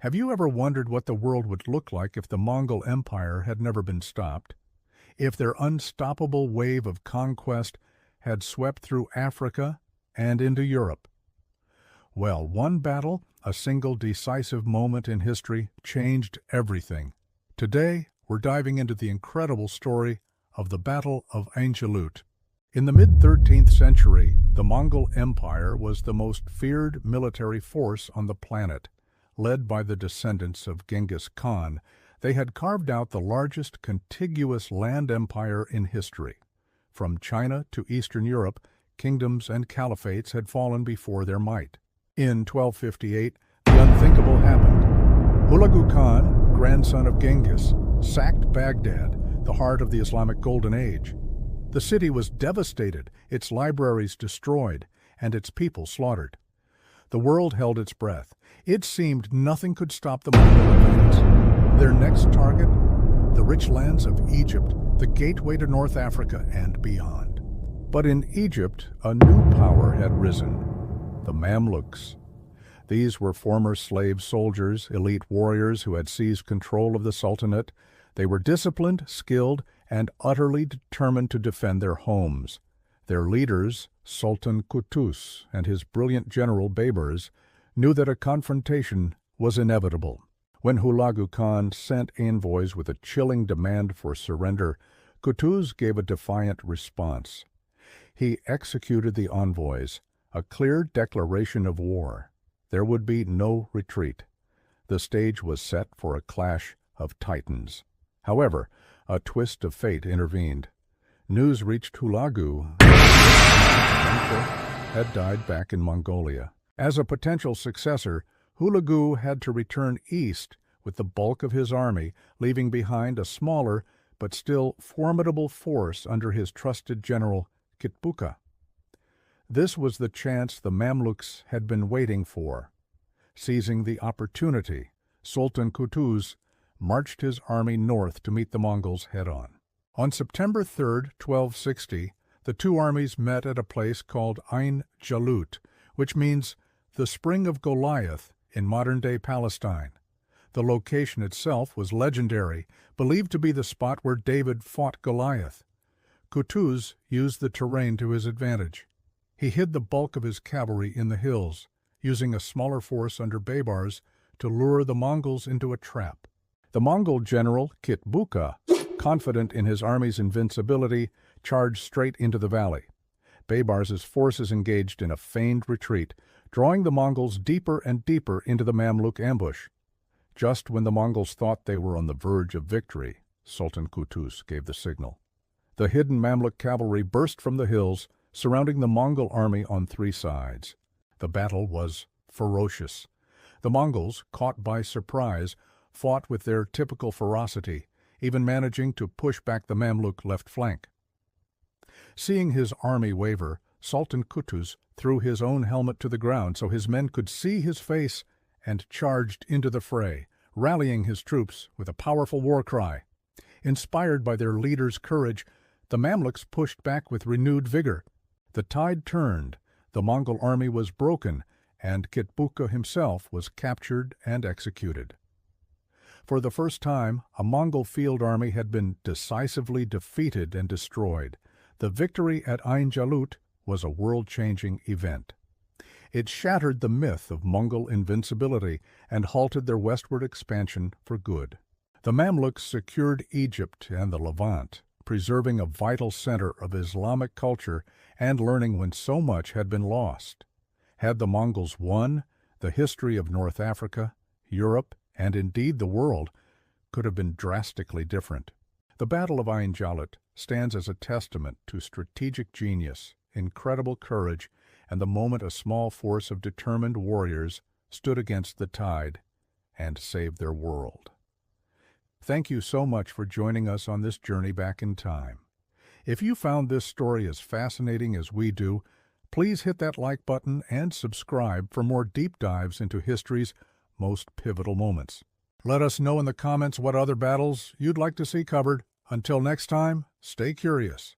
Have you ever wondered what the world would look like if the Mongol Empire had never been stopped? If their unstoppable wave of conquest had swept through Africa and into Europe? Well, one battle, a single decisive moment in history, changed everything. Today, we're diving into the incredible story of the Battle of Ain Jalut. In the mid-13th century, the Mongol Empire was the most feared military force on the planet. Led by the descendants of Genghis Khan, they had carved out the largest contiguous land empire in history. From China to Eastern Europe, kingdoms and caliphates had fallen before their might. In 1258, the unthinkable happened. Hulagu Khan, grandson of Genghis, sacked Baghdad, the heart of the Islamic Golden Age. The city was devastated, its libraries destroyed, and its people slaughtered. The world held its breath. It seemed nothing could stop the Mongol advance. Their next target? The rich lands of Egypt, the gateway to North Africa and beyond. But in Egypt, a new power had risen: the Mamluks. These were former slave soldiers, elite warriors who had seized control of the Sultanate. They were disciplined, skilled, and utterly determined to defend their homes. Their leaders, Sultan Qutuz and his brilliant general Baybars, knew that a confrontation was inevitable. When Hulagu Khan sent envoys with a chilling demand for surrender, Qutuz gave a defiant response. He executed the envoys, a clear declaration of war. There would be no retreat. The stage was set for a clash of titans. However, a twist of fate intervened. News reached Hulagu had died back in Mongolia. As a potential successor, Hulagu had to return east with the bulk of his army, leaving behind a smaller but still formidable force under his trusted general Kitbuka. This was the chance the Mamluks had been waiting for. Seizing the opportunity, Sultan Qutuz marched his army north to meet the Mongols head-on. On September 3, 1260, the two armies met at a place called Ain Jalut, which means the Spring of Goliath in modern-day Palestine. The location itself was legendary, believed to be the spot where David fought Goliath. Qutuz used the terrain to his advantage. He hid the bulk of his cavalry in the hills, using a smaller force under Baybars to lure the Mongols into a trap. The Mongol general Kitbuka, confident in his army's invincibility, charged straight into the valley. Baybars's forces engaged in a feigned retreat, drawing the Mongols deeper and deeper into the Mamluk ambush. Just when the Mongols thought they were on the verge of victory, Sultan Qutuz gave the signal. The hidden Mamluk cavalry burst from the hills, surrounding the Mongol army on three sides. The battle was ferocious. The Mongols, caught by surprise, fought with their typical ferocity, even managing to push back the Mamluk left flank. Seeing his army waver, Sultan Qutuz threw his own helmet to the ground so his men could see his face and charged into the fray, rallying his troops with a powerful war cry. Inspired by their leader's courage, the Mamluks pushed back with renewed vigor. The tide turned, the Mongol army was broken, and Kitbuka himself was captured and executed. For the first time, a Mongol field army had been decisively defeated and destroyed. The victory at Ain Jalut was a world-changing event. It shattered the myth of Mongol invincibility and halted their westward expansion for good. The Mamluks secured Egypt and the Levant, preserving a vital center of Islamic culture and learning when so much had been lost. Had the Mongols won, the history of North Africa, Europe, and indeed the world could have been drastically different. The Battle of Ain Jalut stands as a testament to strategic genius, incredible courage, and the moment a small force of determined warriors stood against the tide and saved their world. Thank you so much for joining us on this journey back in time. If you found this story as fascinating as we do, please hit that like button and subscribe for more deep dives into history's most pivotal moments. Let us know in the comments what other battles you'd like to see covered. Until next time, stay curious.